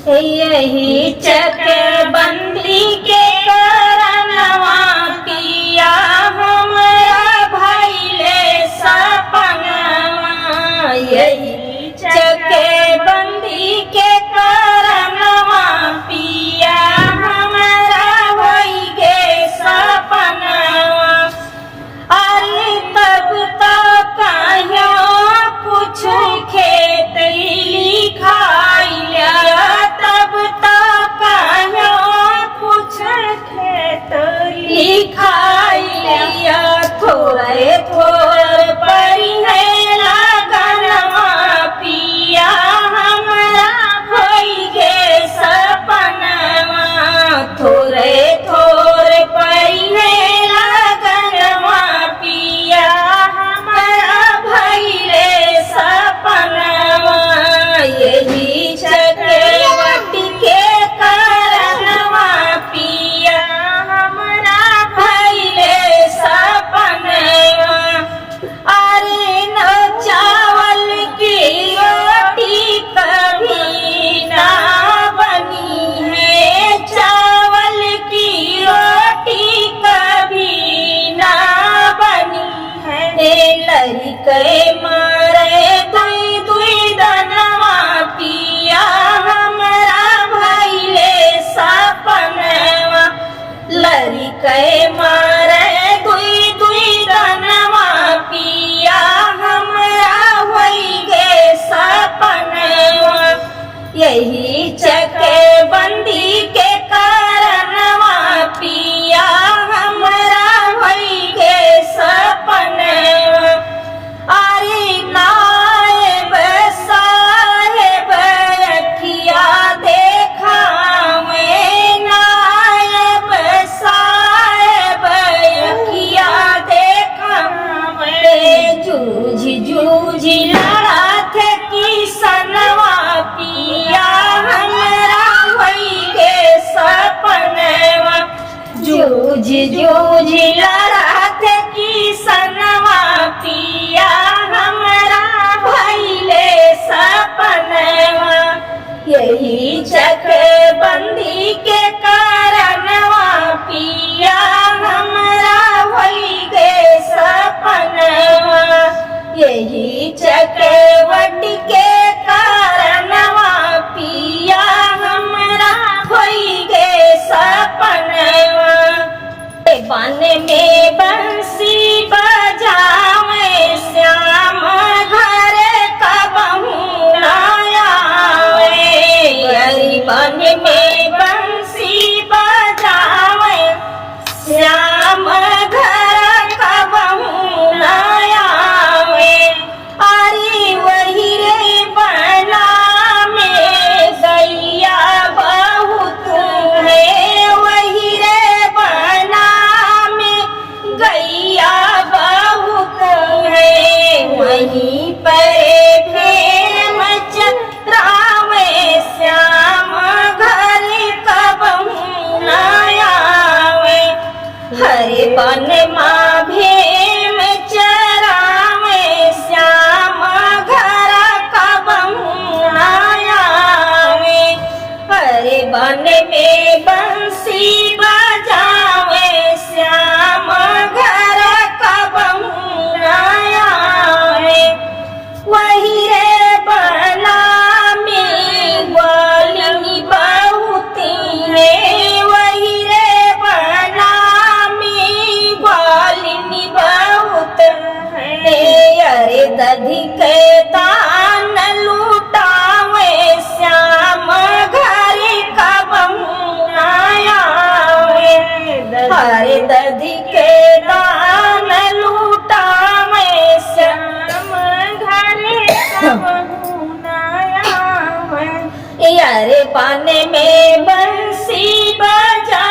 यही चकबंदी के करनवा पिया हमरा भइले सपनवा। यही चकबंदी के करनवा पिया हमरा भइ गे सपनवा। अरे तब तो कहियो कुछ खेत लिखाइला, तब तो कहियो कुछ खेत लिखाइला। थोड़े थोड़ परिहे लगनवा पिया हमरा भइ गे सपनवा। थोड़े थोड़ परिहे लगनवा पिया हमरा भइले सपनवा। यही चकवटी के करनवा पिया हमरा भइले सपनवा। अरे न चावल की रोटी कभी ना बनी है, चावल की रोटी कभी ना बनी है। लड़के मारे दुई दुई दनवा पिया हमरा भइले सपनवा। लड़के मारे दुई दुई दनवा पिया हमरा भइ गे सपनवा। यही चकबंदी के करनवा पिया हमरा भइ गे सपनवा। अरे नायब साहेब अखिया देखावे, नायब साहेब अखिया देखावे। जूझ जूझ लड़त किसनवा पिया हमरा भइ गे सपनवा। जूझ जूझ लड़त किसनवा पिया हमरा भइले सपनवा। यही चकबंदी के करनवा पिया हमरा भइ गे सपनवा। यही चकवटी के करनवा पिया हमरा भइ गे सपनवा। बन में बंसी बजावे श्याम घर कबहू ना आवे। बन में बंसी बजावे श्याम घर कबहू ना आवे। अरे वही रे बना में गैया बहुत है, वही रे बना गैया बहुत है। वहीं पर भेड़ मचरावे श्याम घर कबहू ना आवे। हरे बन माँ भेड़ चरावे श्याम घर कबहू ना आवे। हरे बन में बंसी बजावे श्याम घर कबहू ना आवे। वही रे बना में ग्वालिनी बहुत है, वही रे बना में ग्वालिनी बहुत है। अरे दधी के दान लुटावे श्याम घर कबहू ना आवे। हरे दधी के दान लुटावे श्याम घर कबहू ना आवे। यारे पाने में बंसी बजा